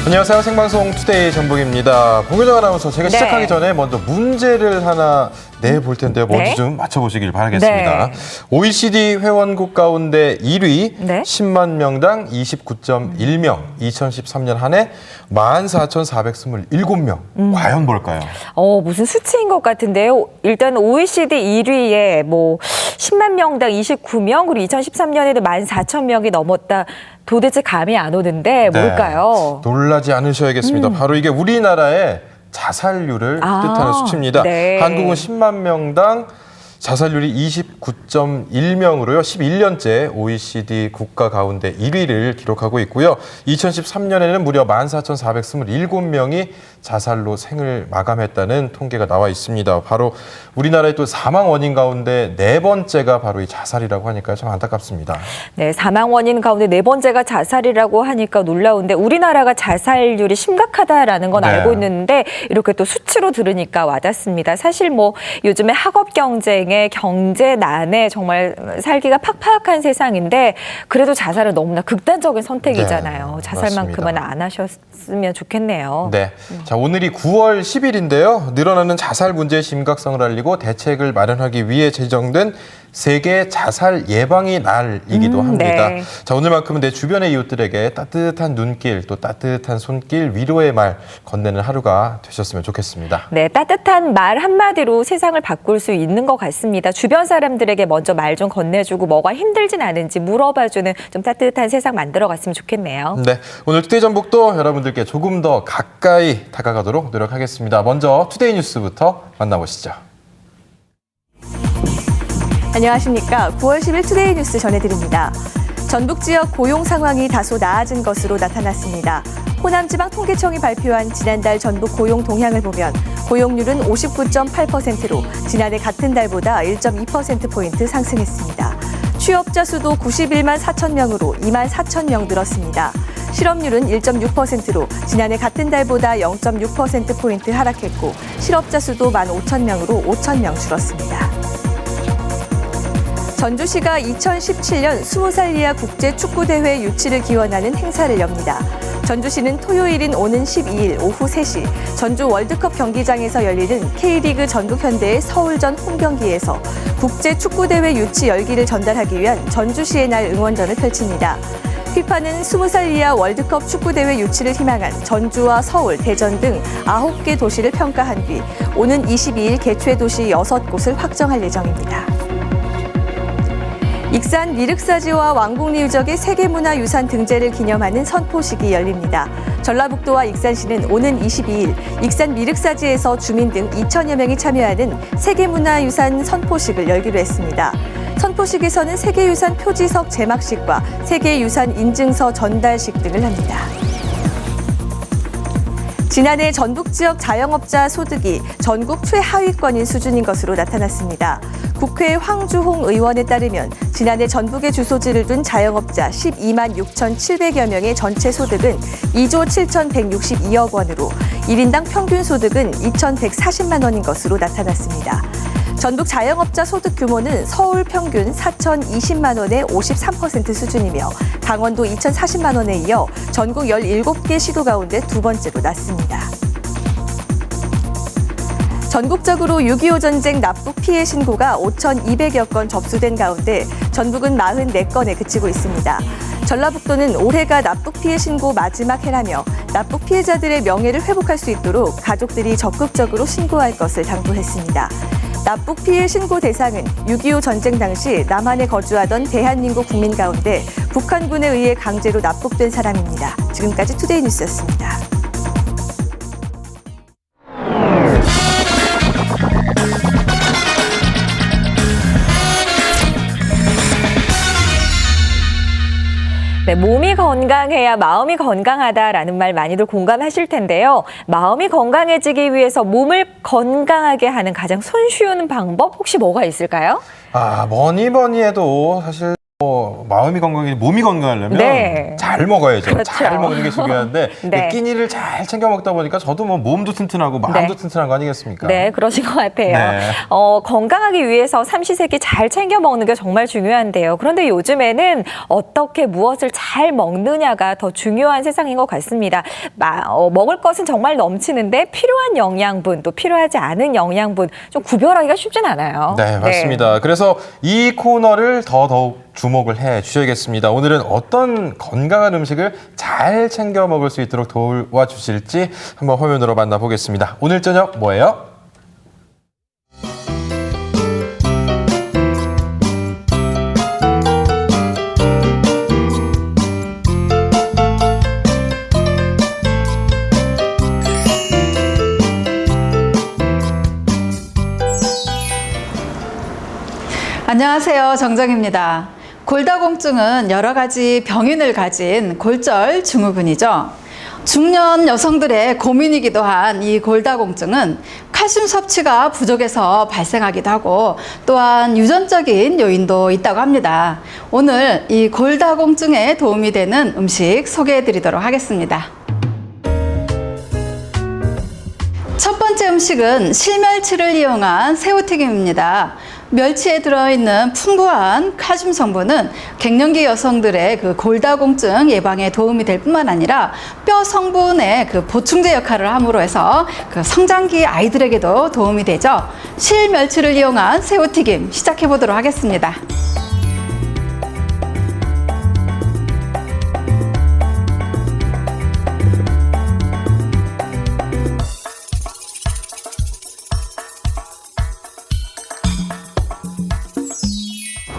안녕하세요. 생방송 투데이 전북입니다. 공유정 아나운서, 제가 시작하기 전에 먼저 문제를 하나 내볼 텐데요. 먼저 좀 맞춰보시길 바라겠습니다. OECD 회원국 가운데 1위, 10만 명당 29.1명, 2013년 한 해 14,427명. 과연 뭘까요? 무슨 수치인 것 같은데요. 일단 OECD 1위에 10만 명당 29명, 그리고 2013년에도 14,000명이 넘었다. 도대체 감이 안 오는데 뭘까요? 놀라지 않으셔야겠습니다. 바로 이게 우리나라의 자살률을 뜻하는 수치입니다. 한국은 10만 명당 자살률이 29.1명으로요. 11년째 OECD 국가 가운데 1위를 기록하고 있고요. 2013년에는 무려 14,427명이 자살로 생을 마감했다는 통계가 나와 있습니다. 바로 우리나라의 또 사망 원인 가운데 네 번째가 바로 이 자살이라고 하니까 참 안타깝습니다. 네, 사망 원인 가운데 네 번째가 자살이라고 하니까 놀라운데, 우리나라가 자살률이 심각하다라는 건 알고 있는데 이렇게 또 수치로 들으니까 와닿습니다. 사실 요즘에 학업 경쟁에 경제난에 정말 살기가 팍팍한 세상인데, 그래도 자살은 너무나 극단적인 선택이잖아요. 자살만큼은 안 하셨으면 좋겠네요. 네. 자, 오늘이 9월 10일인데요. 늘어나는 자살 문제의 심각성을 알리고 대책을 마련하기 위해 제정된 세계 자살 예방의 날이기도 합니다. 자, 오늘만큼은 내 주변의 이웃들에게 따뜻한 눈길, 또 따뜻한 손길, 위로의 말 건네는 하루가 되셨으면 좋겠습니다. 네, 따뜻한 말 한마디로 세상을 바꿀 수 있는 것 같습니다. 주변 사람들에게 먼저 말 좀 건네주고 뭐가 힘들진 않은지 물어봐주는 좀 따뜻한 세상 만들어갔으면 좋겠네요. 네, 오늘 투데이 전북도 여러분들께 조금 더 가까이 다가가도록 노력하겠습니다. 먼저 투데이 뉴스부터 만나보시죠. 안녕하십니까. 9월 10일 투데이 뉴스 전해드립니다. 전북 지역 고용 상황이 다소 나아진 것으로 나타났습니다. 호남지방통계청이 발표한 지난달 전북 고용 동향을 보면 고용률은 59.8%로 지난해 같은 달보다 1.2%포인트 상승했습니다. 취업자 수도 91만 4천 명으로 2만 4천 명 늘었습니다. 실업률은 1.6%로 지난해 같은 달보다 0.6%포인트 하락했고, 실업자 수도 1만 5천 명으로 5천 명 줄었습니다. 전주시가 2017년 20살 이하 국제축구대회 유치를 기원하는 행사를 엽니다. 전주시는 토요일인 오는 12일 오후 3시 전주 월드컵 경기장에서 열리는 K리그 전북현대의 서울전 홈경기에서 국제축구대회 유치 열기를 전달하기 위한 전주시의 날 응원전을 펼칩니다. FIFA는 20살 이하 월드컵 축구대회 유치를 희망한 전주와 서울, 대전 등 9개 도시를 평가한 뒤 오는 22일 개최 도시 6곳을 확정할 예정입니다. 익산 미륵사지와 왕곡리 유적의 세계문화유산 등재를 기념하는 선포식이 열립니다. 전라북도와 익산시는 오는 22일 익산 미륵사지에서 주민 등 2천여 명이 참여하는 세계문화유산 선포식을 열기로 했습니다. 선포식에서는 세계유산 표지석 제막식과 세계유산 인증서 전달식 등을 합니다. 지난해 전북 지역 자영업자 소득이 전국 최하위권인 수준인 것으로 나타났습니다. 국회 황주홍 의원에 따르면 지난해 전북에 주소지를 둔 자영업자 12만 6,700여 명의 전체 소득은 2조 7,162억 원으로 1인당 평균 소득은 2,140만 원인 것으로 나타났습니다. 전북 자영업자 소득 규모는 서울 평균 4,020만 원의 53% 수준이며 강원도 2,040만 원에 이어 전국 17개 시도 가운데 두 번째로 낮습니다. 전국적으로 6.25 전쟁 납북 피해 신고가 5,200여 건 접수된 가운데 전북은 44건에 그치고 있습니다. 전라북도는 올해가 납북 피해 신고 마지막 해라며 납북 피해자들의 명예를 회복할 수 있도록 가족들이 적극적으로 신고할 것을 당부했습니다. 납북 피해 신고 대상은 6.25 전쟁 당시 남한에 거주하던 대한민국 국민 가운데 북한군에 의해 강제로 납북된 사람입니다. 지금까지 투데이 뉴스였습니다. 네, 몸이 건강해야 마음이 건강하다라는 말 많이들 공감하실 텐데요. 마음이 건강해지기 위해서 몸을 건강하게 하는 가장 손쉬운 방법 혹시 뭐가 있을까요? 뭐니 해도 사실 마음이 건강해 몸이 건강하려면 네. 잘 먹어야죠. 그렇죠. 잘 먹는 게 중요한데 네. 끼니를 잘 챙겨 먹다 보니까 저도 뭐 몸도 튼튼하고 마음도 네. 튼튼한 거 아니겠습니까? 네, 그러신 것 같아요. 네. 건강하기 위해서 삼시세끼 잘 챙겨 먹는 게 정말 중요한데요. 그런데 요즘에는 어떻게 무엇을 잘 먹느냐가 더 중요한 세상인 것 같습니다. 먹을 것은 정말 넘치는데 필요한 영양분, 또 필요하지 않은 영양분 좀 구별하기가 쉽진 않아요. 네, 맞습니다. 그래서 이 코너를 더더욱 주목을 해 주셔야겠습니다. 오늘은 어떤 건강한 음식을 잘 챙겨 먹을 수 있도록 도와주실지 한번 화면으로 만나보겠습니다. 오늘 저녁 뭐예요? 안녕하세요. 정정입니다. 골다공증은 여러 가지 병인을 가진 골절 증후군이죠. 중년 여성들의 고민이기도 한 이 골다공증은 칼슘 섭취가 부족해서 발생하기도 하고 또한 유전적인 요인도 있다고 합니다. 오늘 이 골다공증에 도움이 되는 음식 소개해 드리도록 하겠습니다. 첫 번째 음식은 실멸치를 이용한 새우튀김입니다. 멸치에 들어있는 풍부한 칼슘 성분은 갱년기 여성들의 그 골다공증 예방에 도움이 될 뿐만 아니라 뼈 성분의 그 보충제 역할을 함으로 해서 그 성장기 아이들에게도 도움이 되죠. 실멸치를 이용한 새우튀김 시작해 보도록 하겠습니다.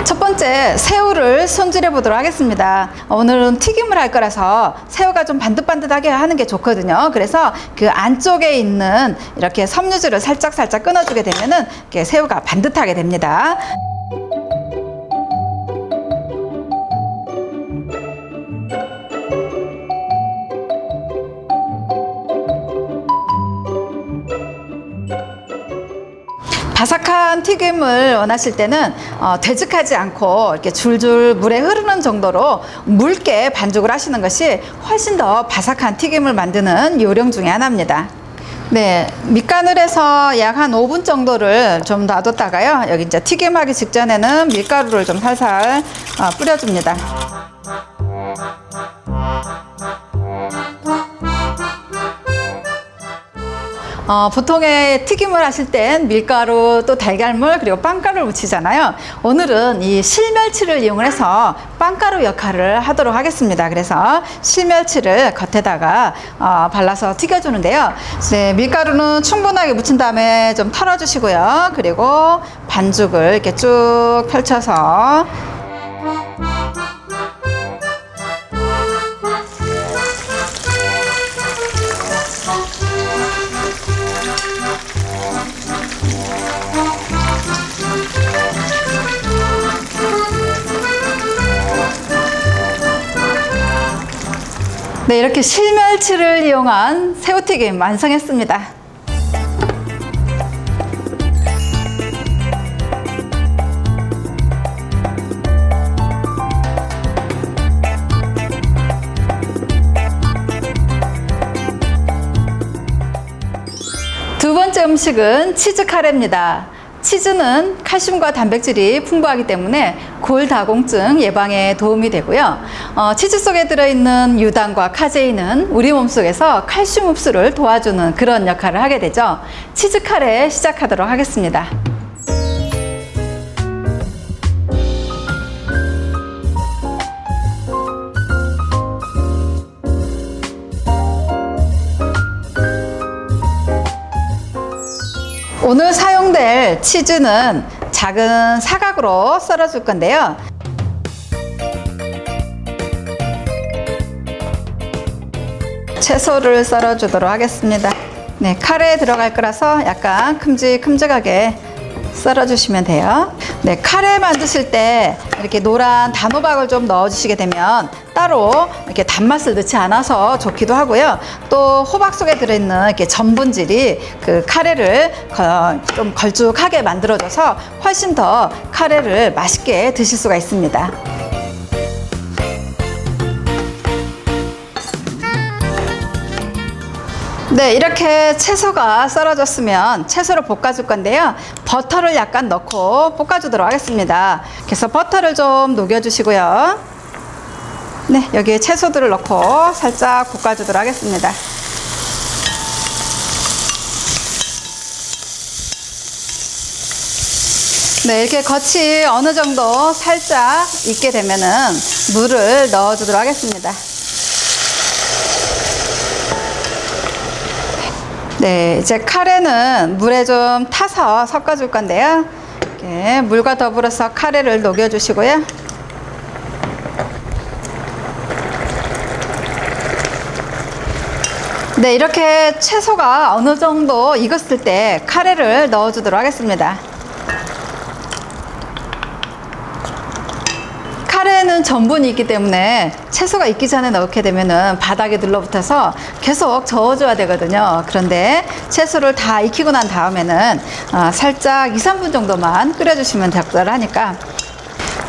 첫 번째 새우를 손질해 보도록 하겠습니다. 오늘은 튀김을 할 거라서 새우가 좀 반듯반듯하게 하는 게 좋거든요. 그래서 그 안쪽에 있는 이렇게 섬유질을 살짝 끊어주게 되면은 이렇게 새우가 반듯하게 됩니다. 바삭한 튀김을 원하실 때는 되직하지 않고 이렇게 줄줄 물에 흐르는 정도로 묽게 반죽을 하시는 것이 훨씬 더 바삭한 튀김을 만드는 요령 중에 하나입니다. 네, 밑간을해서 약 한 5분 정도를 좀 놔뒀다가요. 여기 이제 튀김하기 직전에는 밀가루를 좀 살살 뿌려줍니다. 보통의 튀김을 하실 땐 밀가루 또 달걀물 그리고 빵가루를 묻히잖아요. 오늘은 이 실멸치를 이용해서 빵가루 역할을 하도록 하겠습니다. 그래서 실멸치를 겉에다가 발라서 튀겨주는데요. 네, 밀가루는 충분하게 묻힌 다음에 좀 털어주시고요. 그리고 반죽을 이렇게 쭉 펼쳐서 네, 이렇게 실멸치를 이용한 새우튀김 완성했습니다. 두 번째 음식은 치즈 카레입니다. 치즈는 칼슘과 단백질이 풍부하기 때문에 골다공증 예방에 도움이 되고요. 치즈 속에 들어있는 유당과 카제인은 우리 몸속에서 칼슘 흡수를 도와주는 그런 역할을 하게 되죠. 치즈 카레 시작하도록 하겠습니다. 오늘 사용될 치즈는 작은 사각으로 썰어줄 건데요. 채소를 썰어주도록 하겠습니다. 네, 카레에 들어갈 거라서 약간 큼직큼직하게 썰어주시면 돼요. 네, 카레 만드실 때 이렇게 노란 단호박을 좀 넣어주시게 되면 따로 이렇게 단맛을 넣지 않아서 좋기도 하고요. 또 호박 속에 들어있는 이렇게 전분질이 그 카레를 좀 걸쭉하게 만들어줘서 훨씬 더 카레를 맛있게 드실 수가 있습니다. 네, 이렇게 채소가 썰어졌으면 채소를 볶아줄 건데요. 버터를 약간 넣고 볶아주도록 하겠습니다. 그래서 버터를 좀 녹여주시고요. 네, 여기에 채소들을 넣고 살짝 볶아주도록 하겠습니다. 네, 이렇게 겉이 어느 정도 살짝 익게 되면은 물을 넣어주도록 하겠습니다. 네, 이제 카레는 물에 좀 타서 섞어줄 건데요. 이렇게 물과 더불어서 카레를 녹여주시고요. 네, 이렇게 채소가 어느 정도 익었을 때 카레를 넣어주도록 하겠습니다. 카레는 전분이 있기 때문에 채소가 익기 전에 넣게 되면은 바닥에 들러붙어서 계속 저어줘야 되거든요. 그런데 채소를 다 익히고 난 다음에는 살짝 2~3분 정도만 끓여주시면 적절하니까.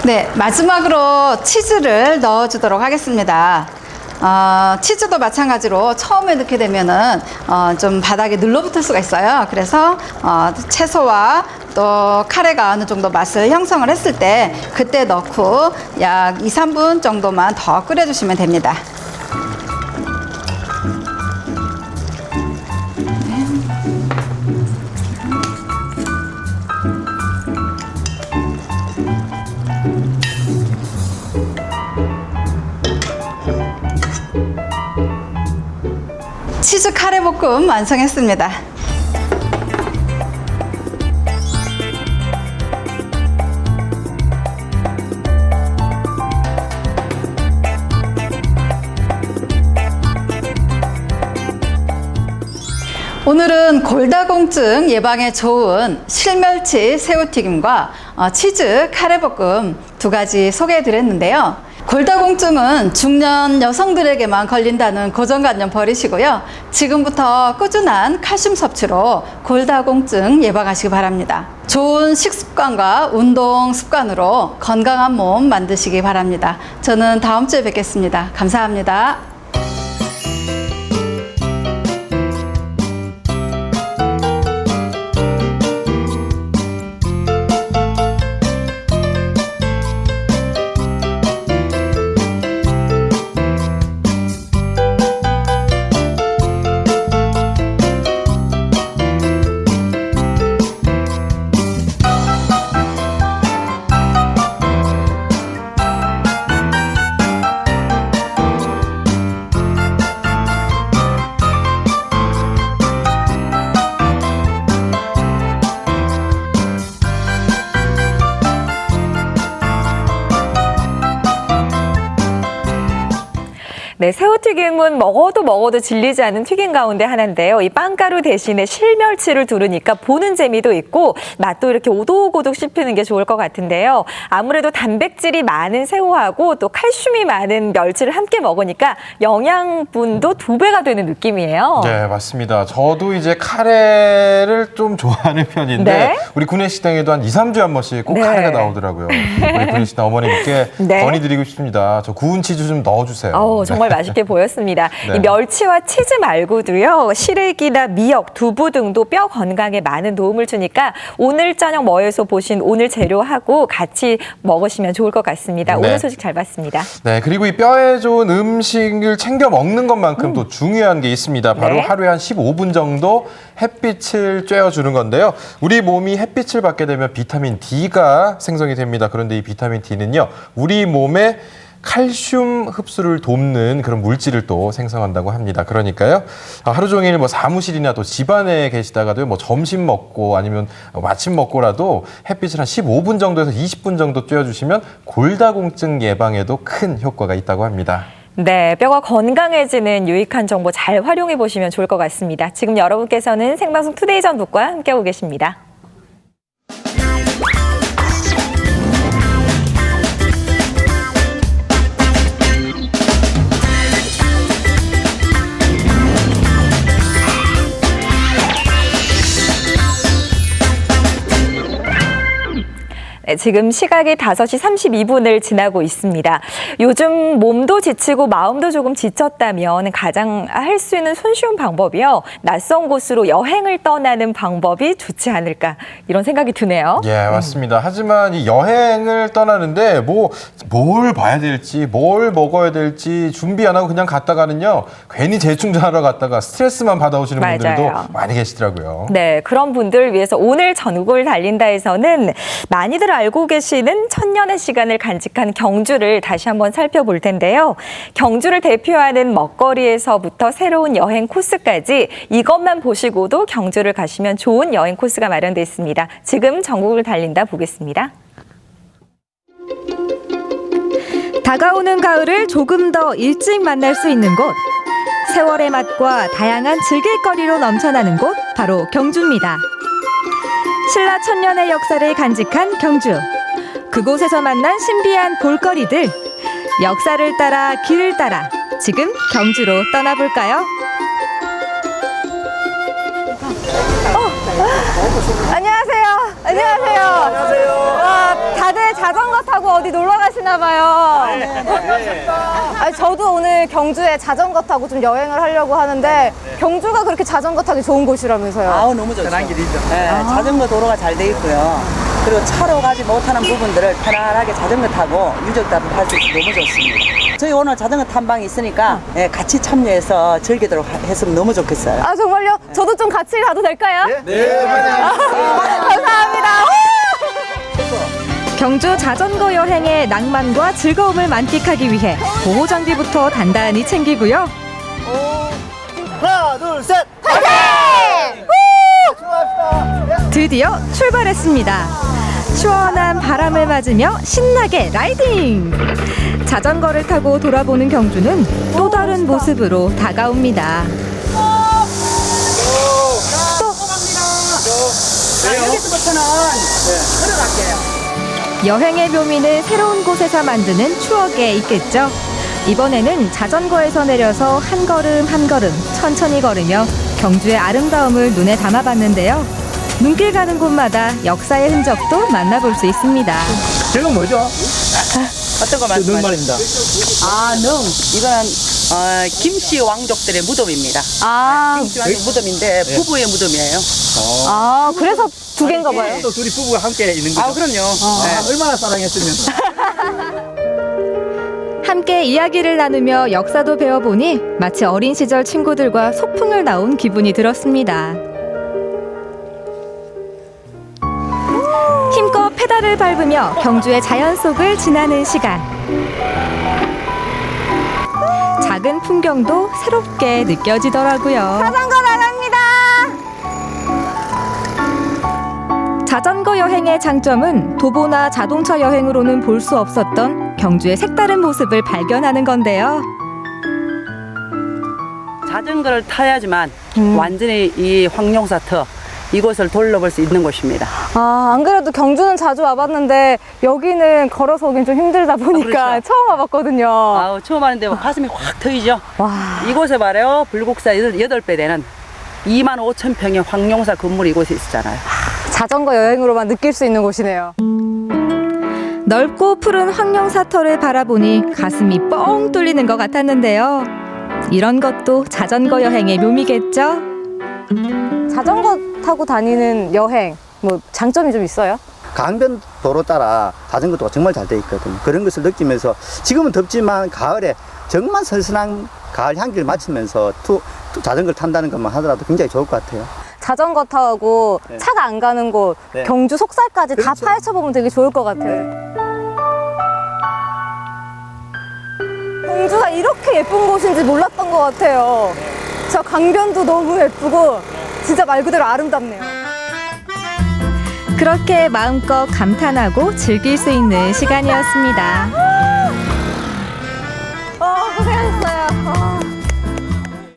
네, 마지막으로 치즈를 넣어주도록 하겠습니다. 치즈도 마찬가지로 처음에 넣게 되면은 좀 바닥에 눌러붙을 수가 있어요. 그래서 채소와 또 카레가 어느 정도 맛을 형성을 했을 때 그때 넣고 약 2~3분 정도만 더 끓여주시면 됩니다. 치즈 카레 볶음 완성했습니다. 오늘은 골다공증 예방에 좋은 실멸치 새우튀김과 치즈 카레볶음 두 가지 소개해 드렸는데요. 골다공증은 중년 여성들에게만 걸린다는 고정관념 버리시고요. 지금부터 꾸준한 칼슘 섭취로 골다공증 예방하시기 바랍니다. 좋은 식습관과 운동 습관으로 건강한 몸 만드시기 바랍니다. 저는 다음 주에 뵙겠습니다. 감사합니다. 네, 새우튀김은 먹어도 질리지 않은 튀김 가운데 하나인데요. 이 빵가루 대신에 실멸치를 두르니까 보는 재미도 있고 맛도 이렇게 오독오독 씹히는 게 좋을 것 같은데요. 아무래도 단백질이 많은 새우하고 또 칼슘이 많은 멸치를 함께 먹으니까 영양분도 2배가 되는 느낌이에요. 네, 맞습니다. 저도 이제 카레를 좀 좋아하는 편인데 네? 우리 구내식당에도 한 2~3주에 한 번씩 꼭 네. 카레가 나오더라고요. 우리 구내식당 어머님께 네. 건의드리고 싶습니다. 저 구운 치즈 좀 넣어주세요. 정말 맛있게 보였습니다. 네. 이 멸치와 치즈 말고도요. 시래기나 미역, 두부 등도 뼈 건강에 많은 도움을 주니까 오늘 저녁 뭐에서 보신 오늘 재료하고 같이 먹으시면 좋을 것 같습니다. 네. 오늘 소식 잘 봤습니다. 네, 그리고 이 뼈에 좋은 음식을 챙겨 먹는 것만큼 또 중요한 게 있습니다. 바로 네. 하루에 한 15분 정도 햇빛을 쬐어주는 건데요. 우리 몸이 햇빛을 받게 되면 비타민 D가 생성이 됩니다. 그런데 이 비타민 D는요, 우리 몸에 칼슘 흡수를 돕는 그런 물질을 또 생성한다고 합니다. 그러니까요, 하루 종일 뭐 사무실이나 또 집안에 계시다가도 뭐 점심 먹고 아니면 아침 먹고라도 햇빛을 한 15분 정도에서 20분 정도 쬐어주시면 골다공증 예방에도 큰 효과가 있다고 합니다. 네, 뼈가 건강해지는 유익한 정보 잘 활용해 보시면 좋을 것 같습니다. 지금 여러분께서는 생방송 투데이 전북과 함께하고 계십니다. 지금 시각이 5시 32분을 지나고 있습니다. 요즘 몸도 지치고 마음도 조금 지쳤다면 가장 할 수 있는 손쉬운 방법이요. 낯선 곳으로 여행을 떠나는 방법이 좋지 않을까 이런 생각이 드네요. 예, 맞습니다. 하지만 이 여행을 떠나는데 뭘 봐야 될지, 뭘 먹어야 될지 준비 안 하고 그냥 갔다가는요. 괜히 재충전하러 갔다가 스트레스만 받아오시는 분들도 맞아요. 많이 계시더라고요. 네, 그런 분들을 위해서 오늘 전국을 달린다에서는 많이들 알고 계시는 천년의 시간을 간직한 경주를 다시 한번 살펴볼 텐데요. 경주를 대표하는 먹거리에서부터 새로운 여행 코스까지 이것만 보시고도 경주를 가시면 좋은 여행 코스가 마련되어 있습니다. 지금 전국을 달린다 보겠습니다. 다가오는 가을을 조금 더 일찍 만날 수 있는 곳. 세월의 맛과 다양한 즐길거리로 넘쳐나는 곳 바로 경주입니다. 신라 천년의 역사를 간직한 경주. 그곳에서 만난 신비한 볼거리들. 역사를 따라 길을 따라 지금 경주로 떠나볼까요? 안녕하세요. 안녕하세요. 와, 다들 자전거 타고 어디 놀러 가시나 봐요. 아니, 저도 오늘 경주에 자전거 타고 좀 여행을 하려고 하는데 경주가 그렇게 자전거 타기 좋은 곳이라면서요. 아우 너무 좋죠. 편한 길이죠. 네, 자전거 도로가 잘 돼 있고요. 그리고 차로 가지 못하는 부분들을 편안하게 자전거 타고 유적답을 할 수 있어서 너무 좋습니다. 저희 오늘 자전거 탐방이 있으니까 같이 참여해서 즐기도록 했으면 너무 좋겠어요. 아, 정말요? 저도 좀 같이 가도 될까요? 네, 감사합니다. 경주 자전거 여행의 낭만과 즐거움을 만끽하기 위해 보호 장비부터 단단히 챙기고요. 하나, 둘, 셋! 드디어 출발했습니다. 시원한 바람을 맞으며 신나게 라이딩! 자전거를 타고 돌아보는 경주는 또 다른 모습으로 다가옵니다. 여기서부터는 걸어갈게요. 여행의 묘미는 새로운 곳에서 만드는 추억에 있겠죠. 이번에는 자전거에서 내려서 한 걸음 한 걸음 천천히 걸으며 경주의 아름다움을 눈에 담아봤는데요. 눈길 가는 곳마다 역사의 흔적도 만나볼 수 있습니다. 저건 뭐죠? 어떤 거 말씀하세요? 능말입니다. 아, 이거는 김씨 왕족들의 무덤입니다. 아, 김씨 왕족 무덤인데 부부의 무덤이에요. 아, 그래서 두 개인가 봐요. 또 둘이 부부가 함께 있는 거죠? 아, 그럼요. 네. 얼마나 사랑했으면. 함께 이야기를 나누며 역사도 배워보니 마치 어린 시절 친구들과 소풍을 나온 기분이 들었습니다. 힘껏 페달을 밟으며 경주의 자연 속을 지나는 시간. 작은 풍경도 새롭게 느껴지더라고요. 자전거 나갑니다. 자전거 여행의 장점은 도보나 자동차 여행으로는 볼 수 없었던 경주의 색다른 모습을 발견하는 건데요. 자전거를 타야지만 완전히 이 황룡사터 이곳을 둘러볼 수 있는 곳입니다. 아, 안 그래도 경주는 자주 와봤는데 여기는 걸어서 오긴 좀 힘들다 보니까 그렇죠. 처음 와봤거든요. 아우, 처음 하는데 가슴이 확 트이죠. 와, 이곳에 말이요, 불국사 8배 되는 25,000평의 황룡사 건물이 이곳에 있었잖아요. 자전거 여행으로만 느낄 수 있는 곳이네요. 넓고 푸른 황룡사터를 바라보니 가슴이 뻥 뚫리는 것 같았는데요. 이런 것도 자전거 여행의 묘미겠죠? 자전거 타고 다니는 여행, 뭐 장점이 좀 있어요? 강변 도로 따라 자전거도가 정말 잘 돼 있거든요. 그런 것을 느끼면서 지금은 덥지만 가을에 정말 선선한 가을 향기를 맡으면서 자전거를 탄다는 것만 하더라도 굉장히 좋을 것 같아요. 자전거 타고 네. 차가 안 가는 곳, 네. 경주 속살까지 다 그렇죠. 파헤쳐보면 되게 좋을 것 같아요. 경주가 이렇게 예쁜 곳인지 몰랐던 것 같아요. 저 강변도 너무 예쁘고 진짜 말 그대로 아름답네요. 그렇게 마음껏 감탄하고 즐길 수 있는 시간이었습니다. 고생하셨어요.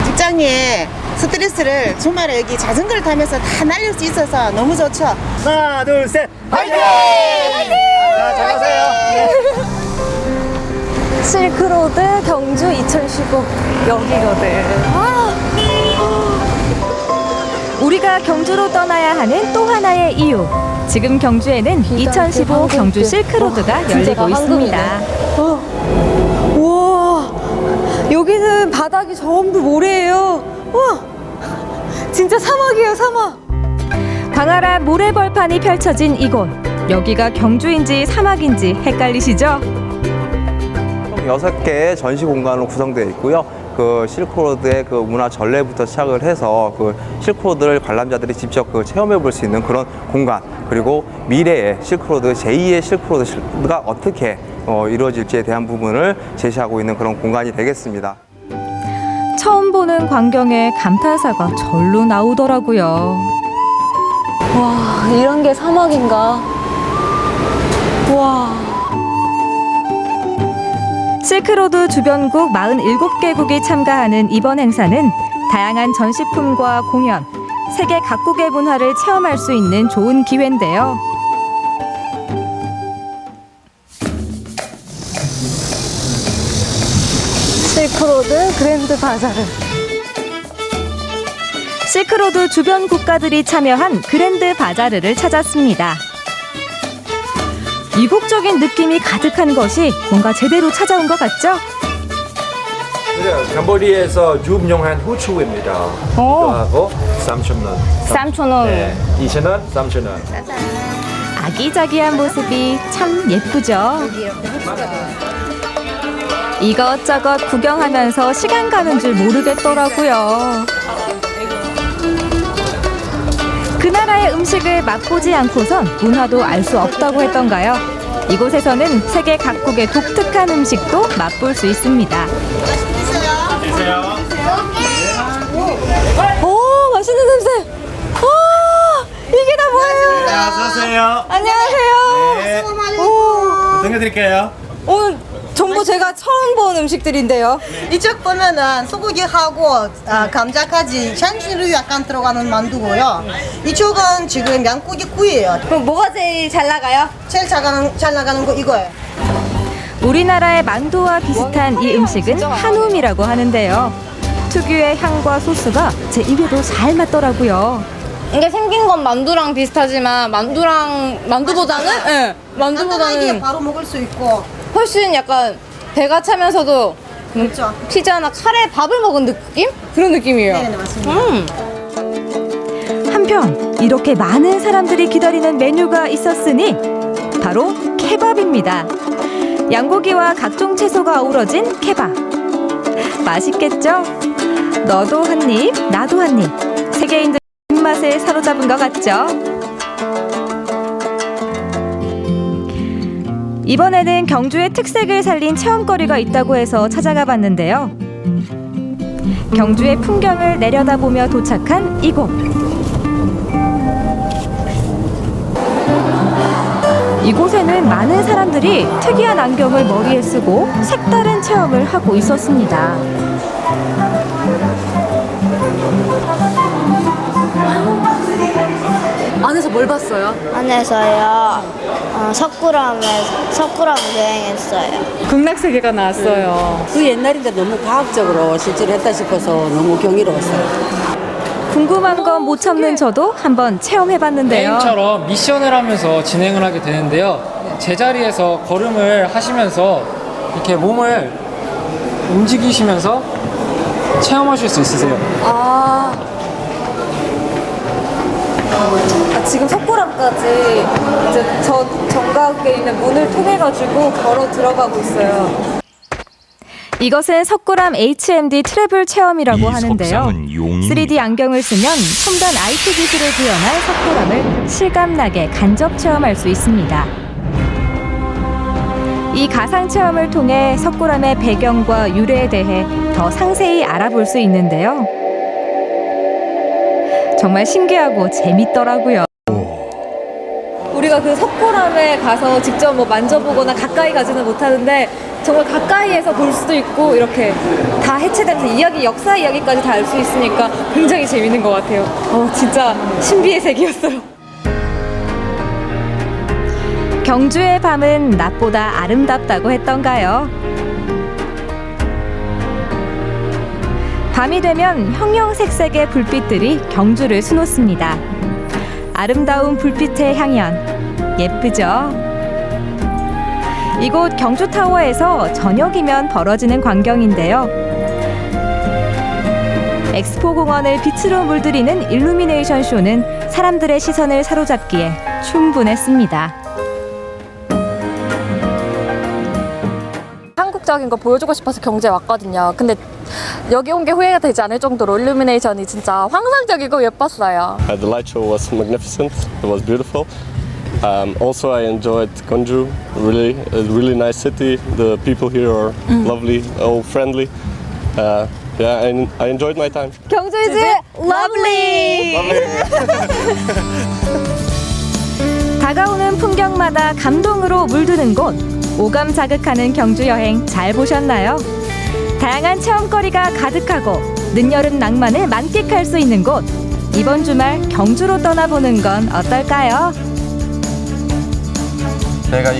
직장에 스트레스를 주말에 여기 자전거를 타면서 다 날릴 수 있어서 너무 좋죠. 하나, 둘, 셋! 화이팅! 자, 잘 가세요. 실크로드 경주 2015 여기거든. 우리가 경주로 떠나야 하는 또 하나의 이유. 지금 경주에는 2015 경주 실크로드가 열리고 있습니다. 우와, 여기는 바닥이 전부 모래예요. 우와, 진짜 사막이에요, 사막. 광활한 모래벌판이 펼쳐진 이곳. 여기가 경주인지 사막인지 헷갈리시죠? 총 6개의 전시 공간으로 구성되어 있고요. 그 실크로드의 그 문화 전래부터 시작을 해서 그 실크로드를 관람자들이 직접 체험해 볼 수 있는 그런 공간, 그리고 미래의 실크로드, 제2의 실크로드가 어떻게 이루어질지에 대한 부분을 제시하고 있는 그런 공간이 되겠습니다. 처음 보는 광경에 감탄사가 절로 나오더라고요. 와, 이런 게 사막인가? 와. 실크로드 주변국 47개국이 참가하는 이번 행사는 다양한 전시품과 공연, 세계 각국의 문화를 체험할 수 있는 좋은 기회인데요. 실크로드 그랜드 바자르. 실크로드 주변 국가들이 참여한 그랜드 바자르를 찾았습니다. 이국적인 느낌이 가득한 것이 뭔가 제대로 찾아온 것 같죠? 캄보디아에서 유명한 후추입니다. 이거하고 3,000원. 3,000원. 네, 2,000원, 3,000원. 아기자기한 모습이 참 예쁘죠? 이것저것 구경하면서 시간 가는 줄 모르겠더라고요. 그 나라의 음식을 맛보지 않고선 문화도 알 수 없다고 했던가요? 이곳에서는 세계 각국의 독특한 음식도 맛볼 수 있습니다. 오, 맛있는 냄새. 와, 이게 다 뭐예요? 안녕하세요. 안녕하세요. 오. 챙겨드릴게요. 오늘 전부 제가 처음 본 음식들인데요. 이쪽 보면은 소고기하고 감자까지 향신료 약간 들어가는 만두고요. 이쪽은 지금 양고기 구이예요. 그럼 뭐가 제일 잘 나가요? 제일 잘 나가는 거 이거예요. 우리나라의 만두와 비슷한 이 음식은 한움이라고 하는데요. 특유의 향과 소스가 제 입에도 잘 맞더라고요. 이게 생긴 건 만두랑 비슷하지만 만두보다는 간단하게 바로 먹을 수 있고. 훨씬 약간 배가 차면서도 그렇죠. 피자나 카레 밥을 먹은 느낌? 그런 느낌이에요. 네, 맞습니다. 한편 이렇게 많은 사람들이 기다리는 메뉴가 있었으니 바로 케밥입니다. 양고기와 각종 채소가 어우러진 케밥. 맛있겠죠? 너도 한 입, 나도 한 입. 세계인들 입맛에 사로잡은 것 같죠? 이번에는 경주의 특색을 살린 체험거리가 있다고 해서 찾아가 봤는데요. 경주의 풍경을 내려다보며 도착한 이곳. 이곳에는 많은 사람들이 특이한 안경을 머리에 쓰고 색다른 체험을 하고 있었습니다. 안에서 뭘 봤어요? 안에서요. 석굴암 여행했어요. 극락세계가 나왔어요. 그 옛날인데 너무 과학적으로 실제로 했다 싶어서 너무 경이로웠어요. 궁금한 건 못 참는 저도 한번 체험해봤는데요. 게임처럼 미션을 하면서 진행을 하게 되는데요. 제자리에서 걸음을 하시면서 이렇게 몸을 움직이시면서 체험하실 수 있으세요. 지금 석굴암까지 이제 저 정각에 있는 문을 통해가지고 걸어 들어가고 있어요. 이것은 석굴암 HMD 트래블 체험이라고 하는데요. 3D 안경을 쓰면 첨단 IT 기술을 구현한 석굴암을 실감나게 간접 체험할 수 있습니다. 이 가상 체험을 통해 석굴암의 배경과 유래에 대해 더 상세히 알아볼 수 있는데요. 정말 신기하고 재밌더라고요. 우리가 그 석굴암에 가서 직접 뭐 만져보거나 가까이 가지는 못하는데 정말 가까이에서 볼 수도 있고 이렇게 다 해체되면서 역사 이야기까지 다 알 수 있으니까 굉장히 재밌는 것 같아요. 진짜 신비의 세계였어요. 경주의 밤은 낮보다 아름답다고 했던가요? 밤이 되면 형형색색의 불빛들이 경주를 수놓습니다. 아름다운 불빛의 향연. 예쁘죠? 이곳 경주타워에서 저녁이면 벌어지는 광경인데요. 엑스포 공원을 빛으로 물들이는 일루미네이션 쇼는 사람들의 시선을 사로잡기에 충분했습니다. 한국적인 거 보여주고 싶어서 경주에 왔거든요. 근데 여기 온 게 후회가 되지 않을 정도로 일루미네이션이 진짜 환상적이고 예뻤어요. The light show was magnificent. It was beautiful. Also, I enjoyed Gwangju. Really, a really nice city. The people here are lovely, all friendly. Yeah, I enjoyed my time. 경주 is lovely. 다가오는 풍경마다 감동으로 물드는 곳, 오감 자극하는 경주 여행 잘 보셨나요? 다양한 체험거리가 가득하고 늦여름 낭만을 만끽할 수 있는 곳, 이번 주말 경주로 떠나보는 건 어떨까요? 제가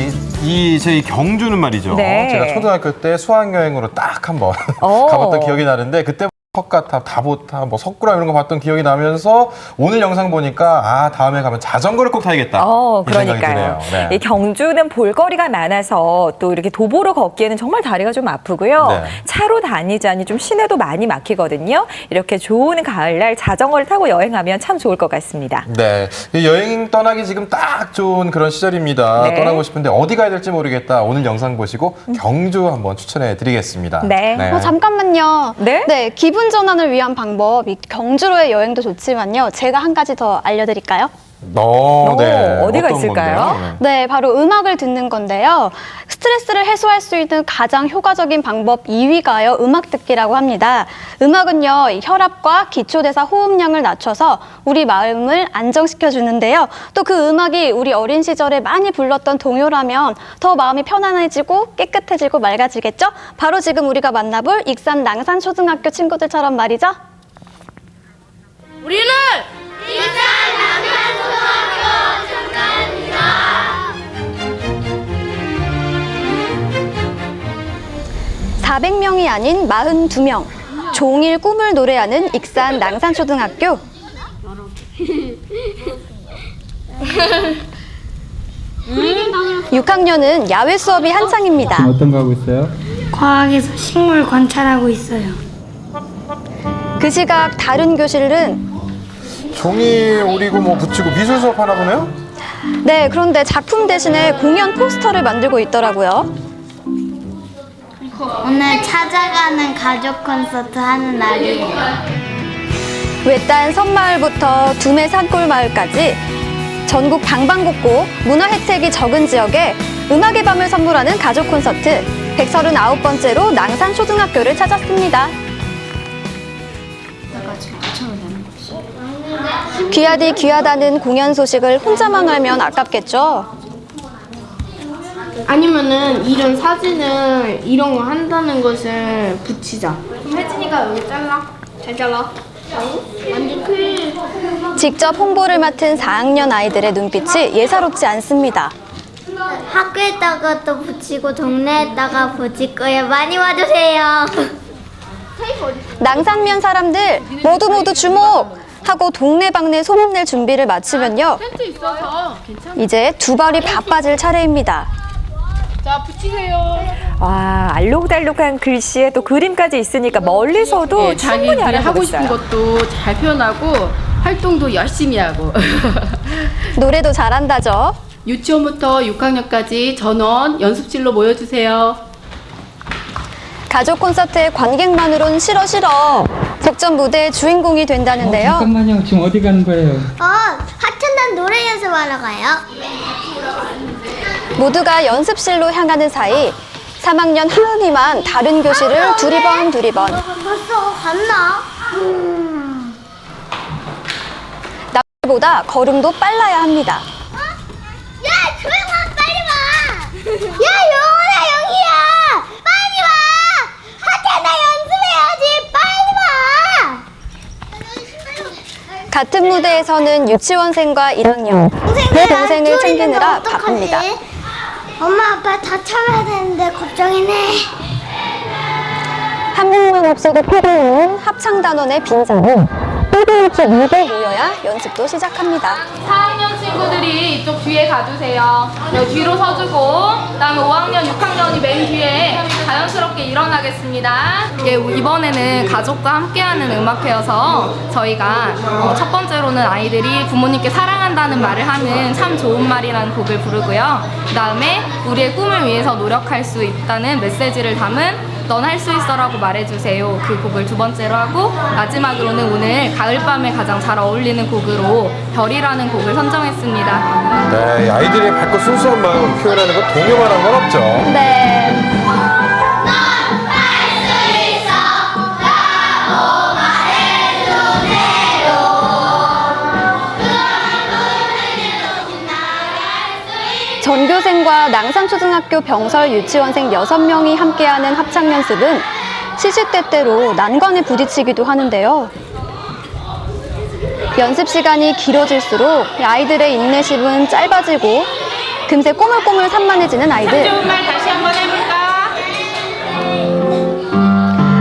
저희 경주는 말이죠. 네. 제가 초등학교 때 수학여행으로 딱 한번 가봤던 기억이 나는데 그때 헛가탑, 다보탑, 뭐 석굴암 이런 거 봤던 기억이 나면서 오늘 영상 보니까 다음에 가면 자전거를 꼭 타야겠다. 이 생각이 드네요. 네. 이 경주는 볼거리가 많아서 또 이렇게 도보로 걷기에는 정말 다리가 좀 아프고요. 네. 차로 다니자니 좀 시내도 많이 막히거든요. 이렇게 좋은 가을날 자전거를 타고 여행하면 참 좋을 것 같습니다. 네, 여행 떠나기 지금 딱 좋은 그런 시절입니다. 네. 떠나고 싶은데 어디 가야 될지 모르겠다. 오늘 영상 보시고 경주 한번 추천해 드리겠습니다. 네. 잠깐만요. 네? 기분 전환을 위한 방법, 이 경주로의 여행도 좋지만요. 제가 한 가지 더 알려드릴까요? 네. 어디가 어떤 있을까요? 건데요? 네, 바로 음악을 듣는 건데요. 스트레스를 해소할 수 있는 가장 효과적인 방법 2위가요. 음악 듣기라고 합니다. 음악은요, 이 혈압과 기초대사 호흡량을 낮춰서 우리 마음을 안정시켜 주는데요. 또 그 음악이 우리 어린 시절에 많이 불렀던 동요라면 더 마음이 편안해지고 깨끗해지고 맑아지겠죠? 바로 지금 우리가 만나볼 익산 낭산초등학교 친구들처럼 말이죠. 우리는 익산 낭산초등학교 400명이 아닌 42명. 종일 꿈을 노래하는 익산 낭산초등학교. 6학년은 야외 수업이 한창입니다. 지금 어떤 거 하고 있어요? 과학에서 식물 관찰하고 있어요. 그 시각 다른 교실은 종이 오리고 뭐 붙이고 미술 수업 하나 보네요? 네, 그런데 작품 대신에 공연 포스터를 만들고 있더라고요. 오늘 찾아가는 가족 콘서트 하는 날이에요. 외딴 섬마을부터 두메 산골마을까지 전국 방방곡곡 문화 혜택이 적은 지역에 음악의 밤을 선물하는 가족 콘서트 139번째로 낭산초등학교를 찾았습니다. 귀하디 귀하다는 공연 소식을 혼자만 알면 아깝겠죠? 아니면은 이런 사진을 이런 거 한다는 것을 붙이자. 그럼 혜진이가 여기 잘라. 잘 잘라. 완전 클. 직접 홍보를 맡은 4학년 아이들의 눈빛이 예사롭지 않습니다. 학교에다가 또 붙이고 동네에다가 붙일 거예요. 많이 와주세요. 낭산면 사람들 모두 주목! 하고 동네방네 소문낼 준비를 마치면요. 텐트 있어서 괜찮아. 이제 두 발이 바빠질 차례입니다. 자, 붙이세요. 와, 알록달록한 글씨에 또 그림까지 있으니까 멀리서도 충분히 자기들이 하고 싶은 알아보겠어요. 것도 잘 표현하고 활동도 열심히 하고. 노래도 잘한다죠. 유치원부터 6학년까지 전원 연습실로 모여주세요. 가족 콘서트의 관객만으론 싫어. 직접 무대의 주인공이 된다는데요. 잠깐만요. 지금 어디 가는 거예요? 하천단 노래 연습하러 가요. 모두가 연습실로 향하는 사이 3학년 하은이만 다른 교실을 두리번. 벌써 갔나? 남들보다 걸음도 빨라야 합니다. 야, 조용아, 빨리 와! 야, 영원아, 영희야! 빨리 와! 하태나 연습해야지! 빨리 와! 같은 무대에서는 유치원생과 1학년 동생을 챙기느라 바쁩니다. 엄마, 아빠 다 참아야 되는데 걱정이네. 한 명만 없어도 피곤한 합창단원의 빈자리. 초등학교 무대 모여야 연습도 시작합니다. 4학년 친구들이 이쪽 뒤에 가주세요. 여기 뒤로 서주고, 그다음에 5학년, 6학년이 맨 뒤에 자연스럽게 일어나겠습니다. 이번에는 가족과 함께하는 음악회여서 저희가 첫 번째로는 아이들이 부모님께 사랑한다는 말을 하는 참 좋은 말이라는 곡을 부르고요. 그다음에 우리의 꿈을 위해서 노력할 수 있다는 메시지를 담은 넌 할 수 있어라고 말해주세요. 그 곡을 두 번째로 하고 마지막으로는 오늘 가을밤에 가장 잘 어울리는 곡으로 별이라는 곡을 선정했습니다. 네, 아이들이 밝고 순수한 마음을 표현하는 건 동요만한 건 없죠. 네. 전교생과 낭산초등학교 병설 유치원생 6명이 함께하는 합창연습은 시시때때로 난관에 부딪히기도 하는데요. 연습 시간이 길어질수록 아이들의 인내심은 짧아지고 금세 꼬물꼬물 산만해지는 아이들. 좋은 말 다시 한번 해볼까?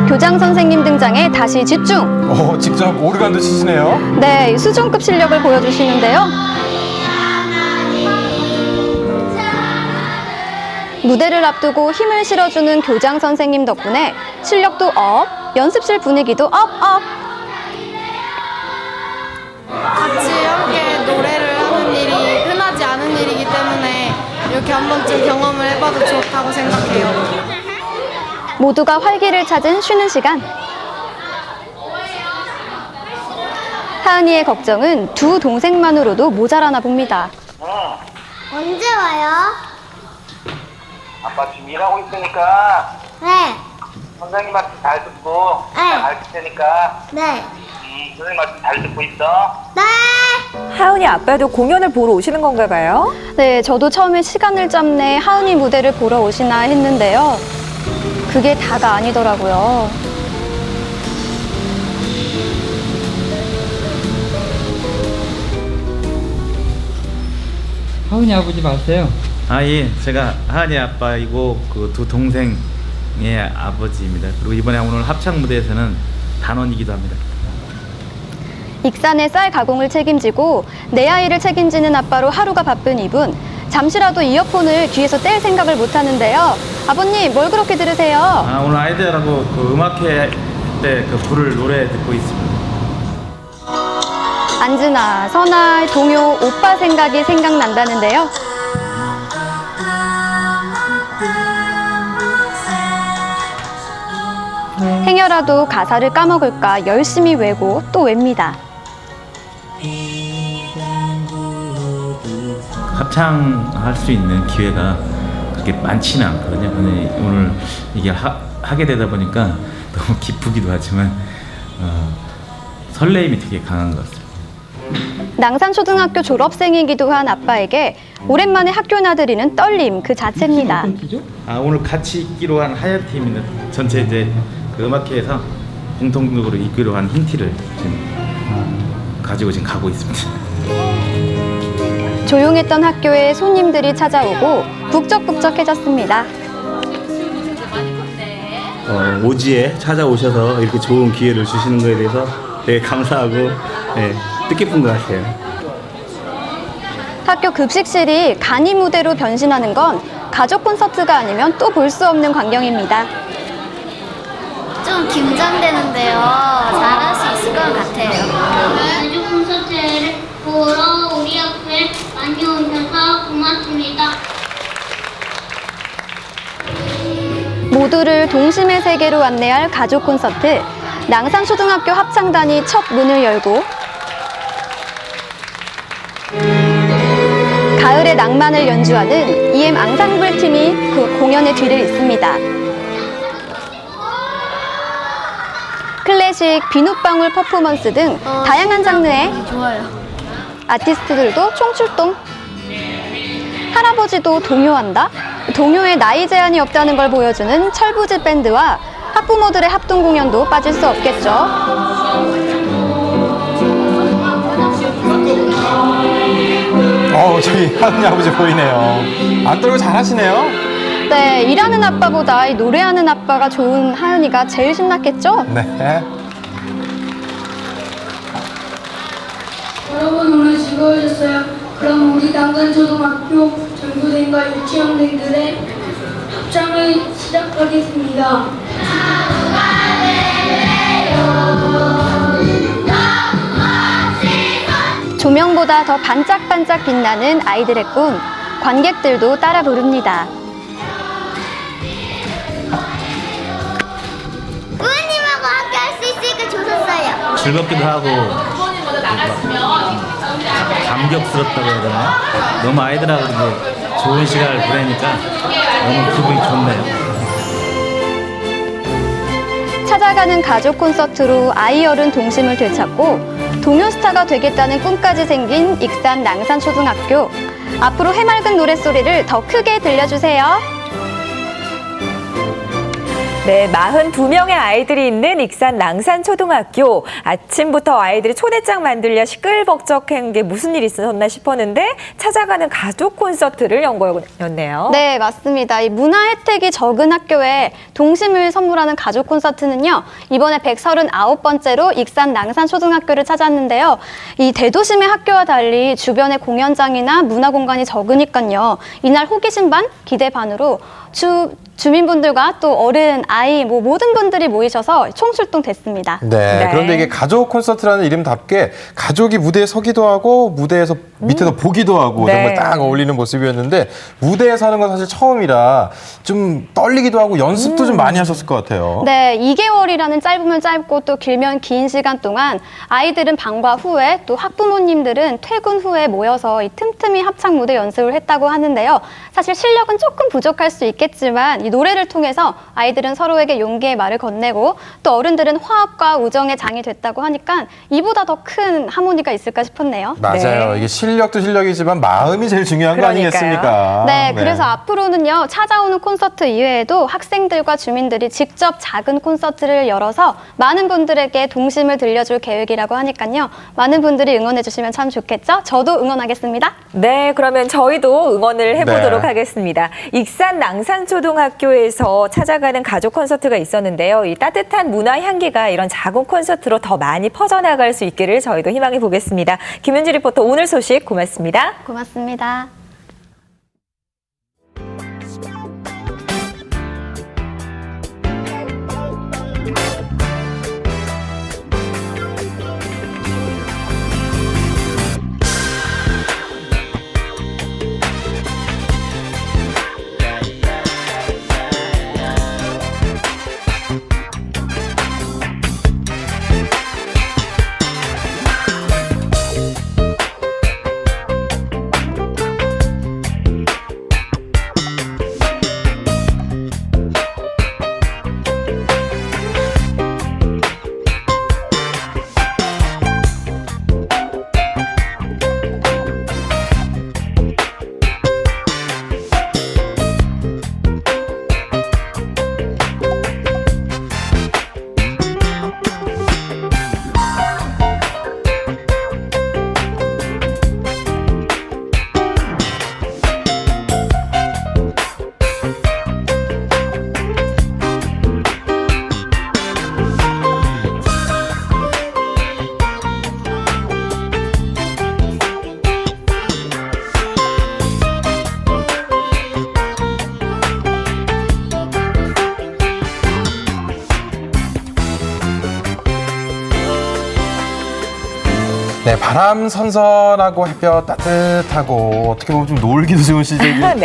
교장 선생님 등장에 다시 집중! 직접 오르간도 치시네요. 네, 수준급 실력을 보여주시는데요. 무대를 앞두고 힘을 실어주는 교장 선생님 덕분에 실력도 업, 연습실 분위기도 업! 같이 함께 노래를 하는 일이 흔하지 않은 일이기 때문에 이렇게 한 번쯤 경험을 해봐도 좋다고 생각해요. 모두가 활기를 찾은 쉬는 시간. 하은이의 걱정은 두 동생만으로도 모자라나 봅니다. 언제 와요? 아빠 지금 일하고 있으니까 네. 선생님한테 잘 듣고 가르칠 테니까 네. 선생님 말씀 잘 듣고 있어. 네. 하은이 아빠도 공연을 보러 오시는 건가 봐요? 네, 저도 처음에 시간을 잡내 하은이 무대를 보러 오시나 했는데요. 그게 다가 아니더라고요. 하은이 아버지 맞으세요? 예. 제가 하은이 아빠이고 그 두 동생의 아버지입니다. 그리고 이번에 오늘 합창 무대에서는 단원이기도 합니다. 익산의 쌀 가공을 책임지고 내 아이를 책임지는 아빠로 하루가 바쁜 이분. 잠시라도 이어폰을 귀에서 뗄 생각을 못 하는데요. 아버님, 뭘 그렇게 들으세요? 오늘 아이들하고 그 음악회 때 그 부를 노래 듣고 있습니다. 안즈나, 선아, 동요, 오빠 생각이 생각난다는데요. 행여라도 가사를 까먹을까 열심히 외고 또 웸니다. 합창할 수 있는 기회가 그렇게 많지는 않거든요. 근데 오늘 이게 하게 되다 보니까 너무 기쁘기도 하지만 설레임이 되게 강한 것 같습니다. 낭산초등학교 졸업생이기도 한 아빠에게 오랜만에 학교 나들이는 떨림 그 자체입니다. 오늘 같이 있기로 한 하얀 팀인데 전체 이제 그 음악회에서 공통적으로 있기로 한 흰 티를 지금 가지고 지금 가고 있습니다. 조용했던 학교에 손님들이 찾아오고 북적북적해졌습니다. 오지에 찾아오셔서 이렇게 좋은 기회를 주시는 거에 대해서 되게 감사하고 뜻깊은 것 같아요. 학교 급식실이 간이 무대로 변신하는 건 가족 콘서트가 아니면 또 볼 수 없는 광경입니다. 좀 긴장되는데요. 잘할 수 있을 것 같아요. 가족 콘서트를 보러 우리 학교에 많이 오셔서 고맙습니다. 모두를 동심의 세계로 안내할 가족 콘서트. 낭산초등학교 합창단이 첫 문을 열고 가을의 낭만을 연주하는 EM 앙상블 팀이 그 공연의 뒤를 잇습니다. 클래식, 비눗방울 퍼포먼스 등 다양한 장르의 아티스트들도 총출동. 할아버지도 동요한다? 동요에 나이 제한이 없다는 걸 보여주는 철부지 밴드와 학부모들의 합동 공연도 빠질 수 없겠죠. 저희 하은이 아버지 보이네요. 안 떨고 잘하시네요. 네, 일하는 아빠보다 이 노래하는 아빠가 좋은 하은이가 제일 신났겠죠? 네. 수고하셨어요. 그럼 우리 당산초등학교 전교생과 유치원생들의 합창을 시작하겠습니다. 조명보다 더 반짝반짝 빛나는 아이들의 꿈, 관객들도 따라 부릅니다. 부모님하고 함께 할 수 있으니까 좋았어요. 즐겁기도 하고 감격스럽다고 해야 되나요? 너무 아이들하고 이제 좋은 시간을 보내니까 너무 기분이 좋네요. 찾아가는 가족 콘서트로 아이 어른 동심을 되찾고 동요 스타가 되겠다는 꿈까지 생긴 익산 낭산초등학교. 앞으로 해맑은 노랫소리를 더 크게 들려주세요. 네, 42명의 아이들이 있는 익산 낭산초등학교. 아침부터 아이들이 초대장 만들려 시끌벅적한 게 무슨 일이 있었나 싶었는데 찾아가는 가족 콘서트를 연 거였네요. 네, 맞습니다. 이 문화 혜택이 적은 학교에 동심을 선물하는 가족 콘서트는요, 이번에 139번째로 익산 낭산초등학교를 찾았는데요. 이 대도심의 학교와 달리 주변에 공연장이나 문화공간이 적으니까요. 이날 호기심 반, 기대 반으로 주민분들과 또 어른, 아이, 모든 분들이 모이셔서 총출동됐습니다. 네, 그런데 이게 가족 콘서트라는 이름답게 가족이 무대에 서기도 하고 무대에서 밑에서 보기도 하고 정말 딱 어울리는 모습이었는데 무대에 서는 건 사실 처음이라 좀 떨리기도 하고 연습도 좀 많이 하셨을 것 같아요. 네, 2개월이라는 짧으면 짧고 또 길면 긴 시간 동안 아이들은 방과 후에 또 학부모님들은 퇴근 후에 모여서 이 틈틈이 합창 무대 연습을 했다고 하는데요. 사실 실력은 조금 부족할 수 있겠지만 이 노래를 통해서 아이들은 서로에게 용기의 말을 건네고 또 어른들은 화합과 우정의 장이 됐다고 하니까 이보다 더 큰 하모니가 있을까 싶었네요. 맞아요. 이게 실력도 실력이지만 마음이 제일 중요한 거 아니겠습니까? 네, 그래서 앞으로는요, 찾아오는 콘서트 이외에도 학생들과 주민들이 직접 작은 콘서트를 열어서 많은 분들에게 동심을 들려줄 계획이라고 하니까요. 많은 분들이 응원해 주시면 참 좋겠죠? 저도 응원하겠습니다. 네, 그러면 저희도 응원을 해보도록 하겠습니다. 익산 낭산초등학교에서 찾아가는 가족 콘서트가 있었는데요. 이 따뜻한 문화 향기가 이런 작은 콘서트로 더 많이 퍼져나갈 수 있기를 저희도 희망해 보겠습니다. 김윤지 리포터 오늘 소식 고맙습니다. 고맙습니다. 네, 바람 선선하고 햇볕 따뜻하고 어떻게 보면 좀 놀기도 좋은 시기가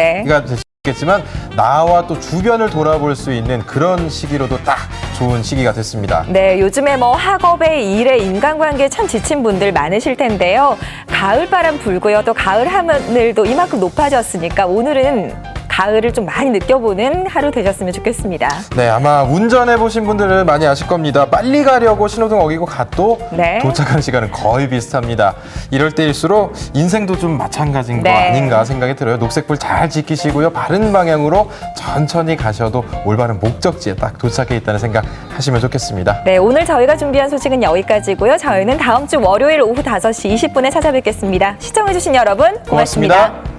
됐겠지만 나와 또 주변을 돌아볼 수 있는 그런 시기로도 딱 좋은 시기가 됐습니다. 네, 요즘에 학업에 일에 인간관계에 참 지친 분들 많으실 텐데요. 가을바람 불고요. 또 가을 하늘도 이만큼 높아졌으니까 오늘은 가을을 좀 많이 느껴보는 하루 되셨으면 좋겠습니다. 네, 아마 운전해보신 분들은 많이 아실 겁니다. 빨리 가려고 신호등 어기고 가도 도착하는 시간은 거의 비슷합니다. 이럴 때일수록 인생도 좀 마찬가지인 거 아닌가 생각이 들어요. 녹색불 잘 지키시고요. 바른 방향으로 천천히 가셔도 올바른 목적지에 딱 도착해 있다는 생각 하시면 좋겠습니다. 네, 오늘 저희가 준비한 소식은 여기까지고요. 저희는 다음 주 월요일 오후 5시 20분에 찾아뵙겠습니다. 시청해주신 여러분 고맙습니다.